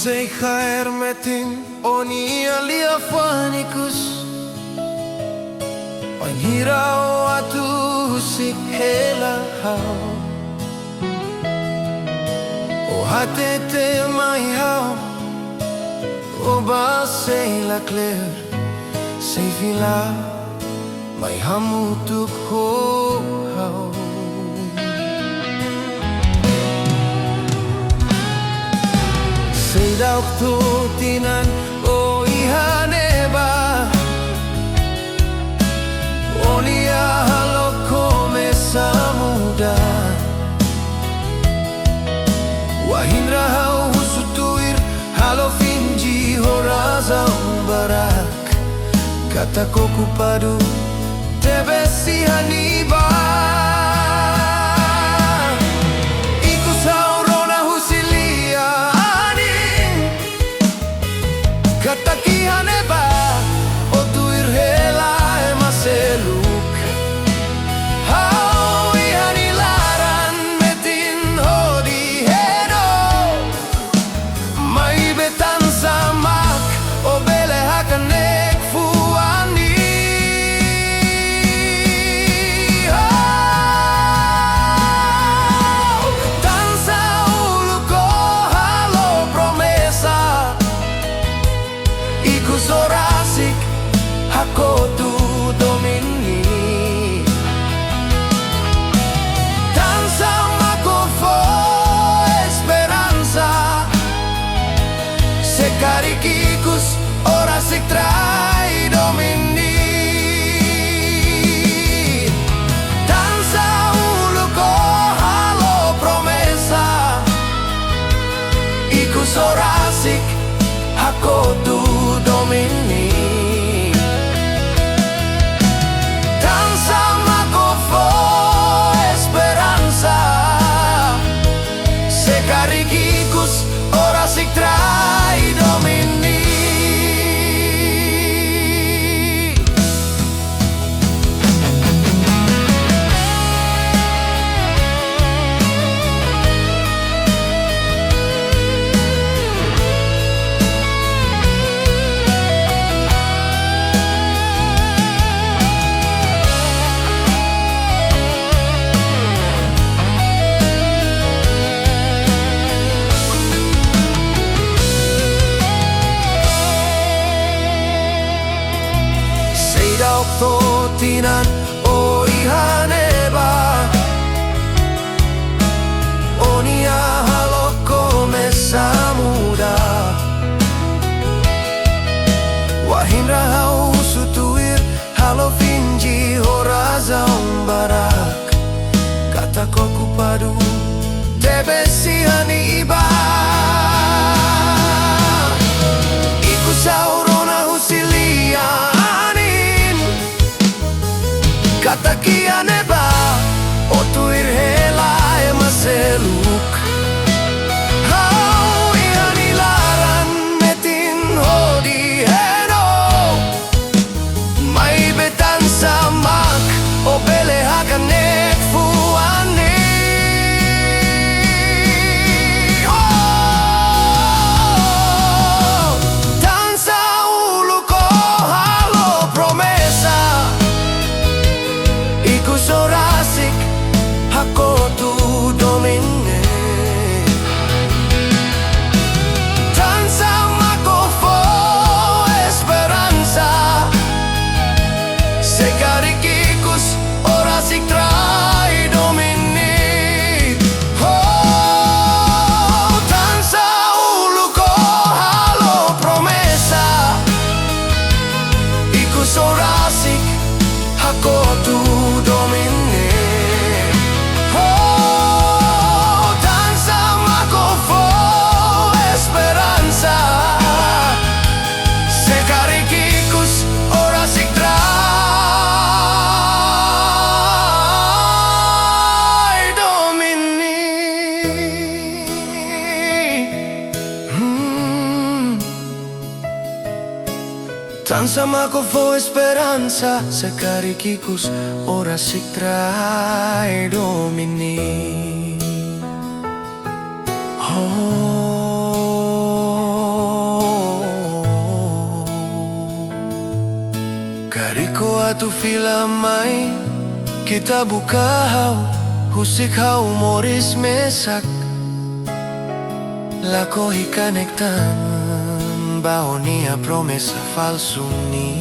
sei hermetin onia lia fanicus Oin hirau atu husik hela hau O hatete mai hau O ba sei la cler Sei vila mai hamutuk ho hau Sei dauk tutinan o ihaneba Onia halo começa a mudar Wahindra hau husutuir halo fingi horaza barak Kata koku padu tebesi haniba Iku saurona husilia anin Kata kihaneba otuir hela emaseluk Hau ihanilaran metin hodi hedo Mai betan samak o bele hakanek fuani Dansa uluko halo promesa Iku sorasik hakotu domini Dansa makofo esperanza Secariquicus ora si trai domini Dansa uluko halo promesa Iku sorasik hakotu domini Dansa makofo esperanza Secariquicus ora si trai domini Dauk totinan o ihaneba Onia halo começa a mudar Wahindra hau sutuir halo fingi horaza barak Kata koku padu tebesi haniba Iku saurona husilia Kata kianeba otuir hela emaseluk Hau ihanilaran metin hodi hedo Mai betan samak o bele hakanek fuani Dansa uluko halo promesa Iku sorasik hakotu domine Dansa makofo esperanza Secariquicus ora si trai domini Oh, dansa uluko halo promesa Iku sorasik hakotu domini Oh, danza makofo esperanza Secariquicus ora si trai domini Danza makofo esperanza Secariquicus ora si trai domini Oh ko atu filamay kita bukahaw husik haw moris mesak lako hikanektan bao niya promesa falso ni